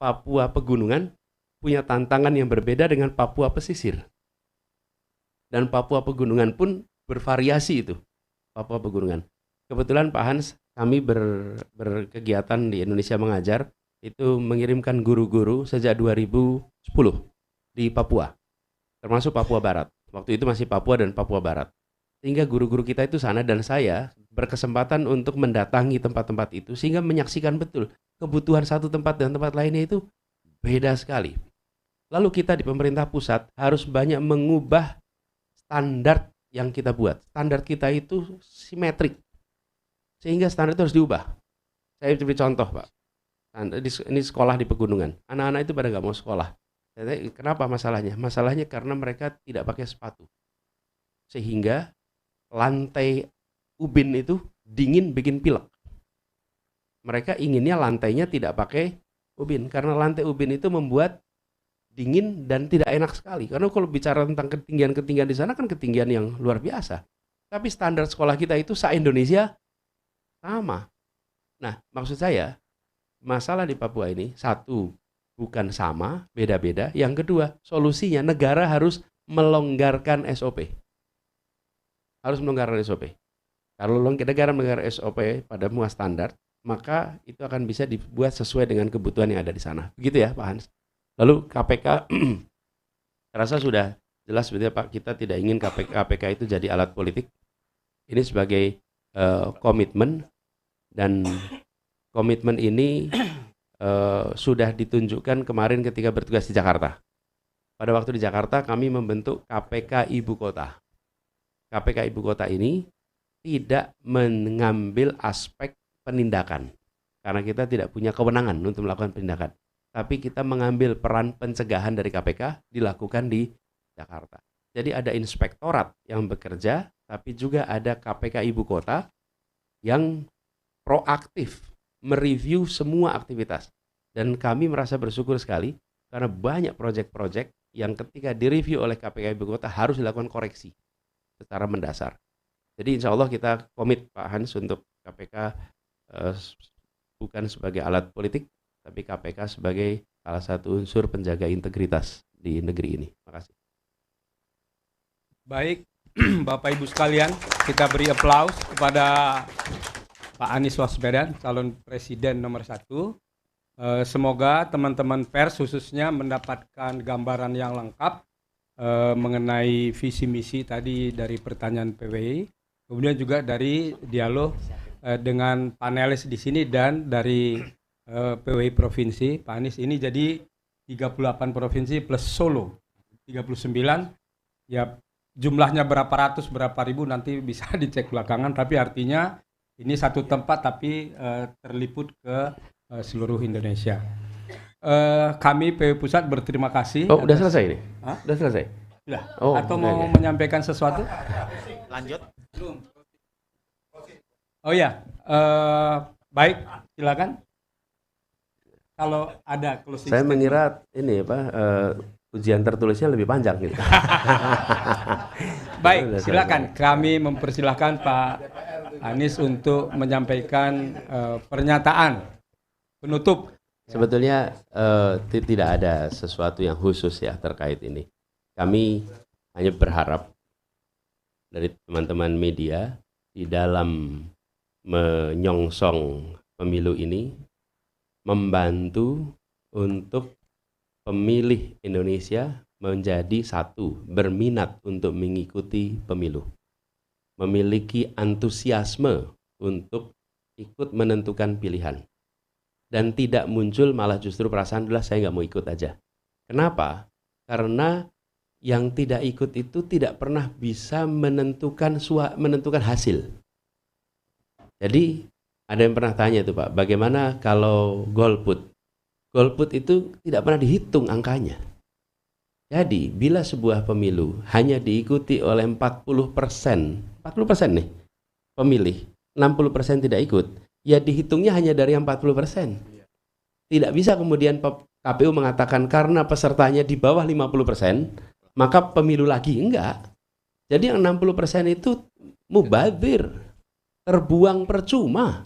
Papua pegunungan punya tantangan yang berbeda dengan Papua pesisir. Dan Papua pegunungan pun bervariasi itu. Papua pegunungan. Kebetulan Pak Hans, kami berkegiatan di Indonesia Mengajar, itu mengirimkan guru-guru sejak 2010 di Papua. Termasuk Papua Barat. Waktu itu masih Papua dan Papua Barat. Sehingga guru-guru kita itu sana dan saya berkesempatan untuk mendatangi tempat-tempat itu sehingga menyaksikan betul kebutuhan satu tempat dan tempat lainnya itu beda sekali. Lalu kita di pemerintah pusat harus banyak mengubah standar yang kita buat. Standar kita itu simetrik. Sehingga standar itu harus diubah. Saya beri contoh, Pak. Ini sekolah di pegunungan. Anak-anak itu pada nggak mau sekolah. Kenapa masalahnya? Masalahnya karena mereka tidak pakai sepatu. Sehingga lantai ubin itu dingin bikin pilek. Mereka inginnya lantainya tidak pakai ubin. Karena lantai ubin itu membuat dingin dan tidak enak sekali. Karena kalau bicara tentang ketinggian-ketinggian di sana kan ketinggian yang luar biasa. Tapi standar sekolah kita itu se-Indonesia sama. Nah, maksud saya, masalah di Papua ini, satu, bukan sama, beda-beda. Yang kedua, solusinya negara harus melonggarkan SOP. Harus melonggarkan SOP. Kalau negara melonggarkan SOP pada semua standar, maka itu akan bisa dibuat sesuai dengan kebutuhan yang ada di sana. Begitu ya, Pak Hans. Lalu KPK, rasa sudah jelas sebetulnya Pak, kita tidak ingin KPK itu jadi alat politik. Ini sebagai komitmen, dan komitmen ini sudah ditunjukkan kemarin ketika bertugas di Jakarta. Pada waktu di Jakarta kami membentuk KPK Ibu Kota. KPK Ibu Kota ini tidak mengambil aspek penindakan, karena kita tidak punya kewenangan untuk melakukan penindakan. Tapi kita mengambil peran pencegahan dari KPK dilakukan di Jakarta. Jadi ada inspektorat yang bekerja, tapi juga ada KPK Ibu Kota yang proaktif mereview semua aktivitas. Dan kami merasa bersyukur sekali karena banyak proyek-proyek yang ketika direview oleh KPK Ibu Kota harus dilakukan koreksi secara mendasar. Jadi insya Allah kita komit Pak Hans untuk KPK bukan sebagai alat politik, tapi KPK sebagai salah satu unsur penjaga integritas di negeri ini. Terima kasih. Baik, Bapak Ibu sekalian, kita beri aplaus kepada Pak Anies Baswedan, calon presiden nomor 1. Semoga teman-teman pers khususnya mendapatkan gambaran yang lengkap mengenai visi misi tadi dari pertanyaan PWI, kemudian juga dari dialog dengan panelis di sini dan dari PWI provinsi. Pak Anies ini jadi 38 provinsi plus Solo 39, ya jumlahnya berapa ratus berapa ribu nanti bisa dicek belakangan, tapi artinya ini satu tempat tapi terliput ke seluruh Indonesia. Kami PW Pusat berterima kasih. Oh, udah selesai ini? Hah? Udah selesai? Sudah. Oh, atau mau menyampaikan sesuatu? Lanjut. Belum. Oh ya, baik, silakan. Kalau ada closing saya statement. mengira ini apa ujian tertulisnya lebih panjang gitu. Baik, silakan. Kami mempersilahkan Pak Anies untuk menyampaikan pernyataan penutup. Sebetulnya tidak ada sesuatu yang khusus ya terkait ini. Kami hanya berharap dari teman-teman media di dalam menyongsong pemilu ini membantu untuk pemilih Indonesia menjadi satu, berminat untuk mengikuti pemilu, memiliki antusiasme untuk ikut menentukan pilihan, dan tidak muncul malah justru perasaan adalah saya nggak mau ikut aja. Kenapa? Karena yang tidak ikut itu tidak pernah bisa menentukan hasil. Jadi ada yang pernah tanya itu Pak, bagaimana kalau golput? Golput itu tidak pernah dihitung angkanya. Jadi bila sebuah pemilu hanya diikuti oleh 40% nih pemilih, 60% tidak ikut, ya dihitungnya hanya dari yang 40%. Tidak bisa kemudian KPU mengatakan karena pesertanya di bawah 50%, maka pemilu lagi, enggak. Jadi yang 60% itu mubadzir, terbuang percuma.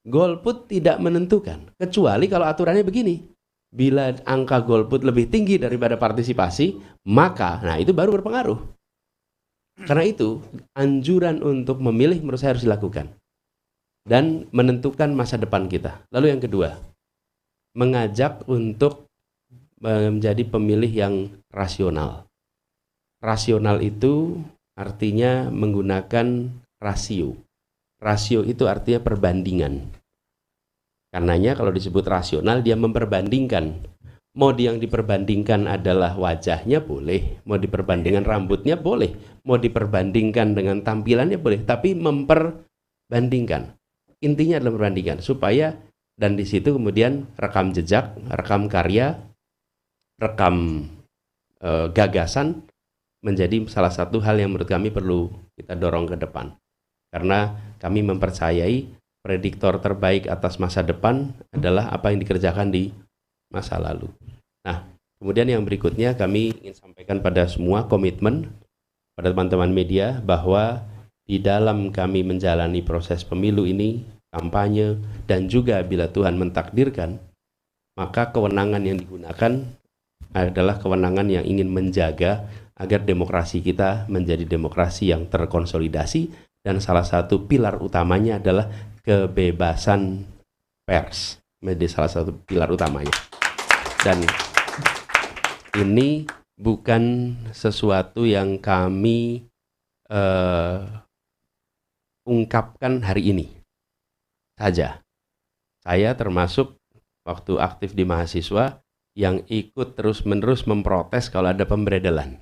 Golput tidak menentukan, kecuali kalau aturannya begini. Bila angka golput lebih tinggi daripada partisipasi, maka, nah itu baru berpengaruh. Karena itu, anjuran untuk memilih menurut saya harus dilakukan. Dan menentukan masa depan kita. Lalu yang kedua, mengajak untuk menjadi pemilih yang rasional. Rasional itu artinya menggunakan rasio. Rasio itu artinya perbandingan. Karenanya kalau disebut rasional, dia memperbandingkan. Mau yang diperbandingkan adalah wajahnya boleh, mau diperbandingkan rambutnya boleh, mau diperbandingkan dengan tampilannya boleh, tapi memperbandingkan. Intinya adalah perbandingan supaya, dan di situ kemudian rekam jejak, rekam karya, rekam gagasan menjadi salah satu hal yang menurut kami perlu kita dorong ke depan. Karena kami mempercayai prediktor terbaik atas masa depan adalah apa yang dikerjakan di masa lalu. Nah, kemudian yang berikutnya kami ingin sampaikan pada semua komitmen pada teman-teman media bahwa di dalam kami menjalani proses pemilu ini, kampanye, dan juga bila Tuhan mentakdirkan, maka kewenangan yang digunakan adalah kewenangan yang ingin menjaga agar demokrasi kita menjadi demokrasi yang terkonsolidasi, dan salah satu pilar utamanya adalah kebebasan pers menjadi salah satu pilar utamanya. Dan ini bukan sesuatu yang kami ungkapkan hari ini saja. Saya termasuk waktu aktif di mahasiswa yang ikut terus-menerus memprotes kalau ada pemberedelan.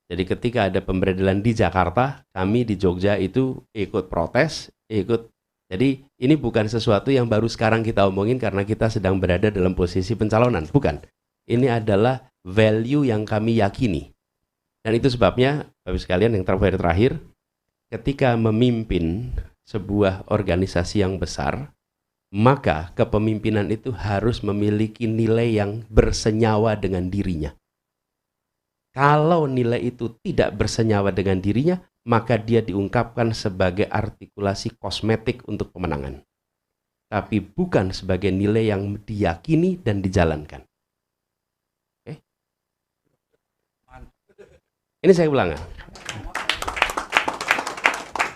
Jadi ketika ada pemberedelan di Jakarta, kami di Jogja itu ikut protes, ikut. Jadi ini bukan sesuatu yang baru sekarang kita omongin karena kita sedang berada dalam posisi pencalonan, bukan. Ini adalah value yang kami yakini. Dan itu sebabnya, Bapak sekalian, yang terakhir, ketika memimpin sebuah organisasi yang besar, maka kepemimpinan itu harus memiliki nilai yang bersenyawa dengan dirinya. Kalau nilai itu tidak bersenyawa dengan dirinya, maka dia diungkapkan sebagai artikulasi kosmetik untuk pemenangan. Tapi bukan sebagai nilai yang diyakini dan dijalankan. Oke? Ini saya ulang.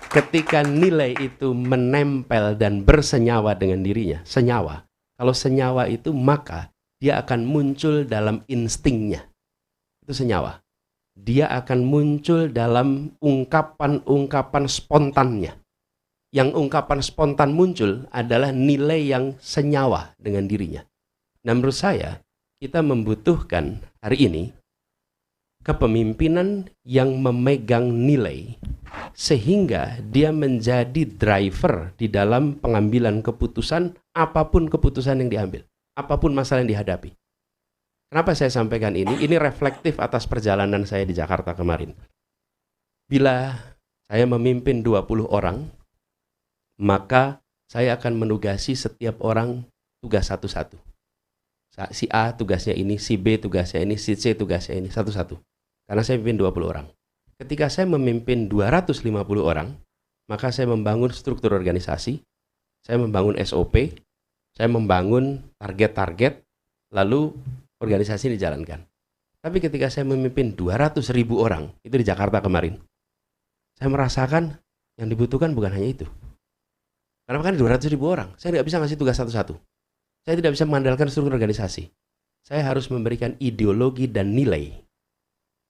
Ketika nilai itu menempel dan bersenyawa dengan dirinya, senyawa. Kalau senyawa itu, maka dia akan muncul dalam instingnya. Itu senyawa. Dia akan muncul dalam ungkapan-ungkapan spontannya. Yang ungkapan spontan muncul adalah nilai yang senyawa dengan dirinya. Nah, menurut saya, kita membutuhkan hari ini kepemimpinan yang memegang nilai sehingga dia menjadi driver di dalam pengambilan keputusan, apapun keputusan yang diambil, apapun masalah yang dihadapi. Kenapa saya sampaikan ini? Ini reflektif atas perjalanan saya di Jakarta kemarin. Bila saya memimpin 20 orang, maka saya akan menugasi setiap orang tugas satu-satu. Si A tugasnya ini, si B tugasnya ini, si C tugasnya ini, satu-satu. Karena saya memimpin 20 orang. Ketika saya memimpin 250 orang, maka saya membangun struktur organisasi, saya membangun SOP, saya membangun target-target, lalu organisasi ini dijalankan. Tapi ketika saya memimpin 200.000 orang, itu di Jakarta kemarin, saya merasakan yang dibutuhkan bukan hanya itu. Karena kan 200.000 orang, saya tidak bisa ngasih tugas satu-satu. Saya tidak bisa mengandalkan struktur organisasi. Saya harus memberikan ideologi dan nilai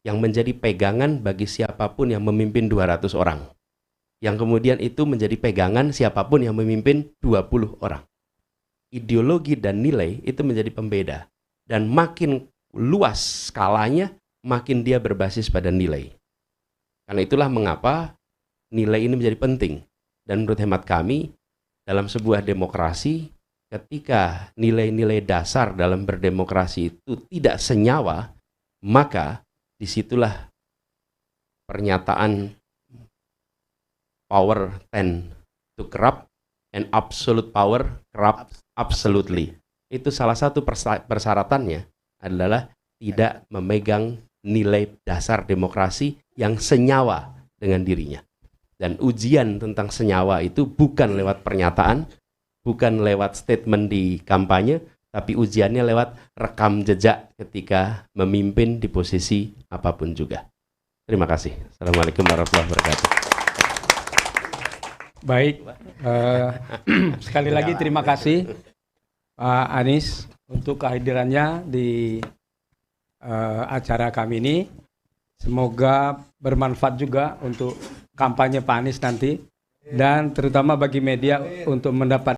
yang menjadi pegangan bagi siapapun yang memimpin 200 orang. Yang kemudian itu menjadi pegangan siapapun yang memimpin 20 orang. Ideologi dan nilai itu menjadi pembeda. Dan makin luas skalanya, makin dia berbasis pada nilai. Karena itulah mengapa nilai ini menjadi penting. Dan menurut hemat kami, dalam sebuah demokrasi, ketika nilai-nilai dasar dalam berdemokrasi itu tidak senyawa, maka disitulah pernyataan power tend to corrupt and absolute power corrupt absolutely. Itu salah satu persyaratannya adalah tidak memegang nilai dasar demokrasi yang senyawa dengan dirinya. Dan ujian tentang senyawa itu bukan lewat pernyataan, bukan lewat statement di kampanye, tapi ujiannya lewat rekam jejak ketika memimpin di posisi apapun juga. Terima kasih. Assalamualaikum warahmatullahi wabarakatuh. Baik, sekali lagi terima kasih Pak Anies untuk kehadirannya di acara kami ini. Semoga bermanfaat juga untuk kampanye Pak Anies nanti, dan terutama bagi media untuk mendapat